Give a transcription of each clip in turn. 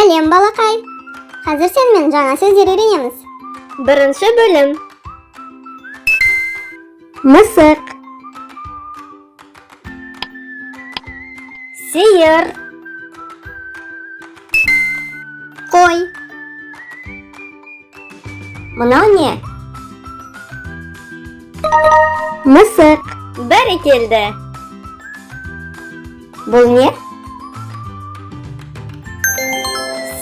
Сәлем, балақай. Қазір сенімен жаңа сөздер үйренеміз. Бірінші бөлім. Мысық, Сиыр, қой. Мынау не? Мысық. бәрекелді. Бұл не?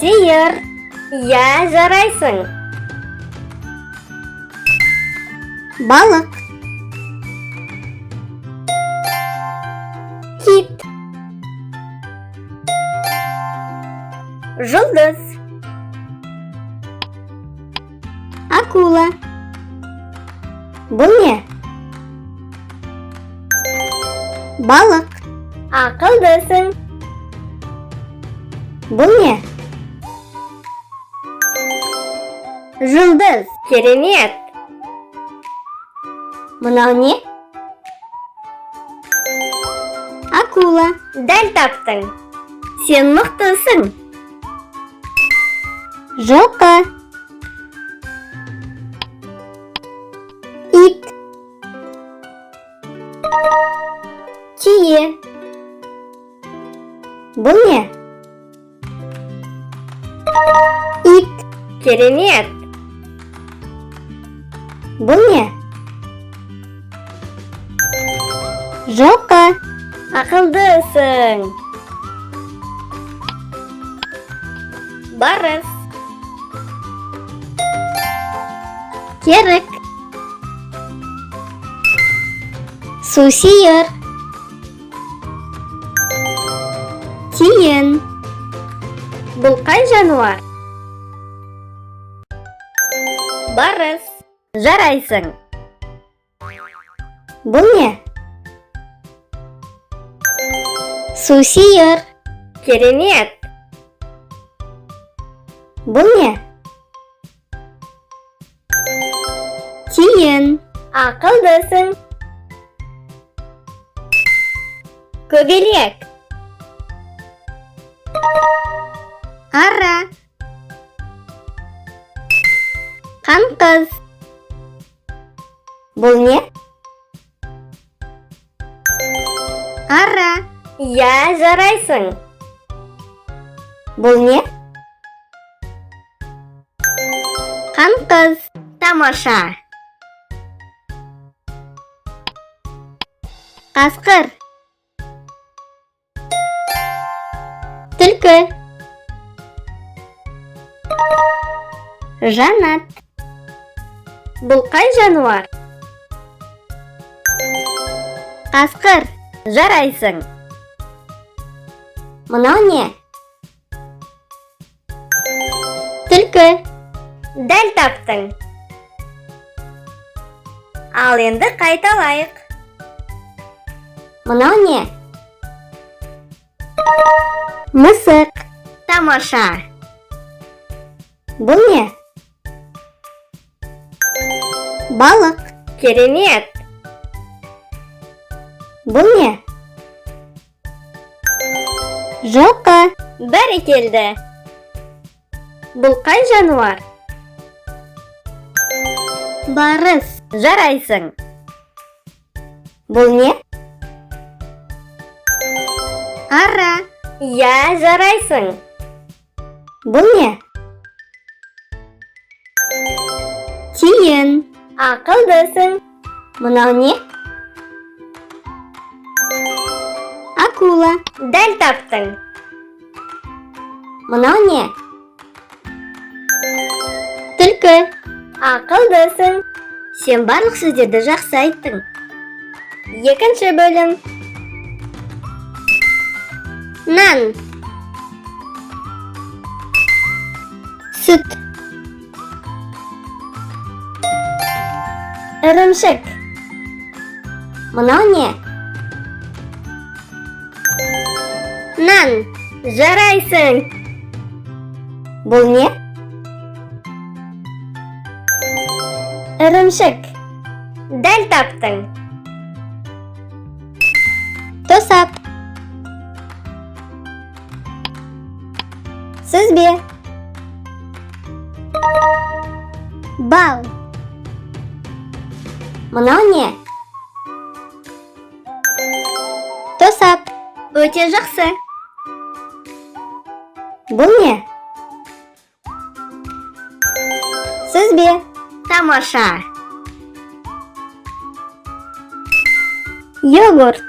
Сиыр, я жарайсың. Балық. Кит. Жұлдыз, Акула. Бұл не? Балық. ақылдысың. Бұл не? Жұлдыз, керемет. Мынау не? Акула. Дәл таптың. Сен мықтысың. Жылқы. Ит. Түйе. Бұл не? Ит. Керемет. Бұл не? Жылқы. Ақылдысың. Барыс, Керік. Сусиыр. Тиін. бұл қай жануар? Барыс, жарайсың. Бұл не? Сусиыр. Керемет. Бұл не? Тиін. Ақылдысың. Көбелек, Ара. Қанқыз. Бұл не? Ара. я жарайсың. Бұл не? Қанқыз. Тамаша. Қасқыр. Түлкі. Жанат. бұл қай жануар? Қасқыр. Жарайсың. Мынау не? Түлкі. Дәл таптың. Ал енді қайталайық. Мынау не? Мысық. Тамаша. Бұл не? Балық. Керемет. Бұл не? Жылқы. Бәрекелді. бұл қай жануар? Барыс. Жарайсың. Бұл не? Ара. я жарайсың. Бұл не? Тиін. Ақылдысың. Мынау не? Акула. Дәл таптың. Мынау не? Түлкі. Ақылдысың. Сен барлық сөздерді жақсы айттың. Екінші бөлім. Нан. Сүт. Ірімшік. Мынау не? Нан. Жарайсың. Бұл не? Ірімшік. Дәл таптың. Тосап. Сүзбе. Бал. Мынау не? Тосап. Өте жақсы. Бұл не? Сүзбе. Тамаша. Йогурт.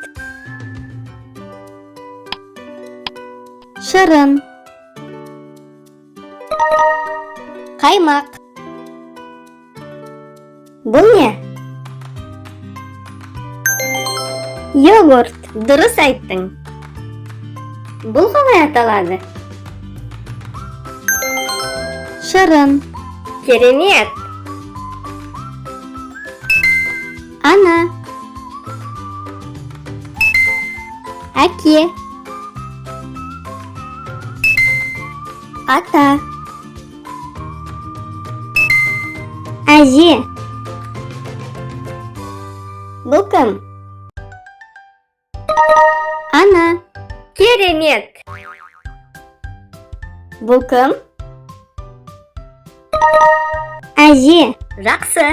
Шырын. Қаймақ. Бұл не? Йогурт. Дұрыс айттың. Бұл қалай аталады? Шырын. Керемет. Ана. Әке. Ата. Әже. Бұл кім? Ана. Керемет. Бұл кім? Әже. Жақсы.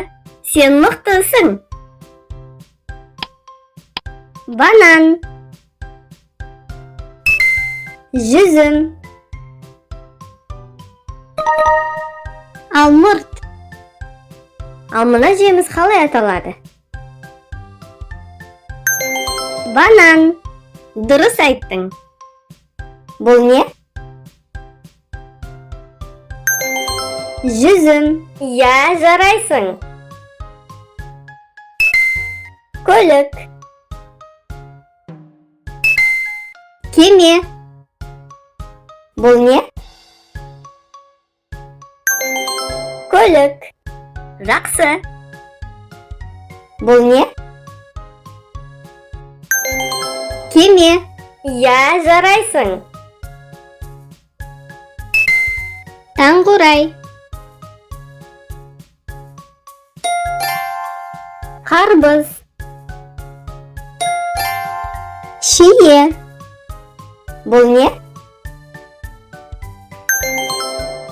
Сен мықтысың. Банан. Жүзім. Алмұрт. Ал мына жеміс қалай аталады? Банан. Дұрыс айттың. Бұл не? Жүзім. Я, жарайсың. Көлік. Кеме. Бұл не? Көлік. Жақсы. Бұл не? Кеме. Я, жарайсың. Таңғурай. Қарбыз. Шие. Бұл не?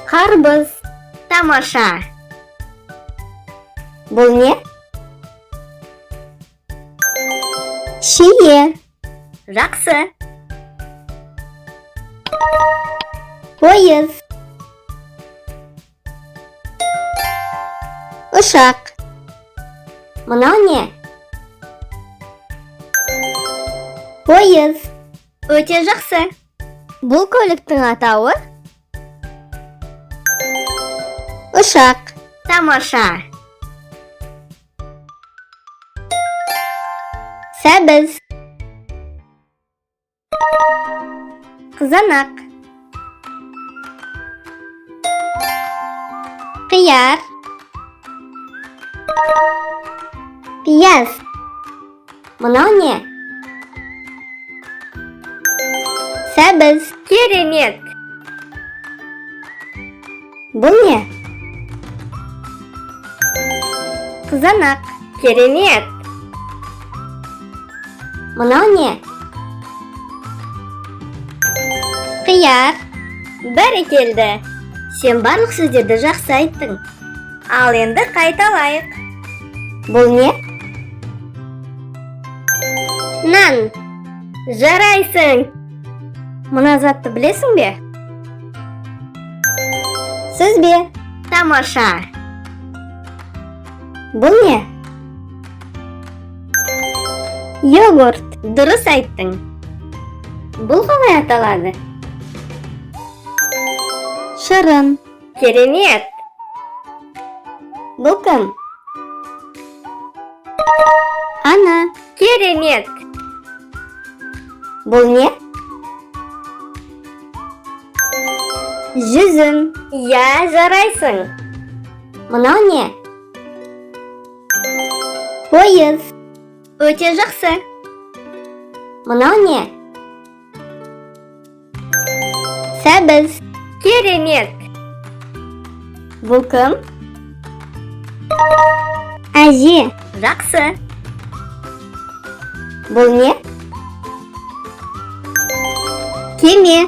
Қарбыз. Тамаша. Бұл не? Шие. Жақсы. Пойыз. Ұшақ. Мынау не? Пойыз. Өте жақсы. Бұл көліктің атауы? Ұшақ. Тамаша. Сәбіз. Қызанақ. Қияр. Пияз. Мынау не? Сәбіз. Керемет. Бұл не? Қызанақ. Керемет. Мынау не? Қияр. Бәрекелді. Сен барлық сөздерді жақсы айттың. Ал енді қайталайық. Бұл не? Нан. Жарайсың. Мына затты білесің бе? Сүзбе. Тамаша. Бұл не? Йогурт. Дұрыс айттың. Бұл қалай аталады? Шырын. Керемет. Бұл кім? Ана. Керемет. Бұл не? Жүзім. Я, жарайсың. Мынау не? Пойыз. Өте жақсы. Мынау не? Сәбіз. Керемет. Бұл кім? Әже. Жақсы. Бұл не? Кеме.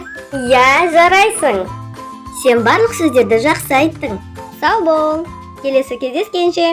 Я, жарайсың. Сен барлық сөздерді жақсы айттың. Сау бол. Келесі кездескенше.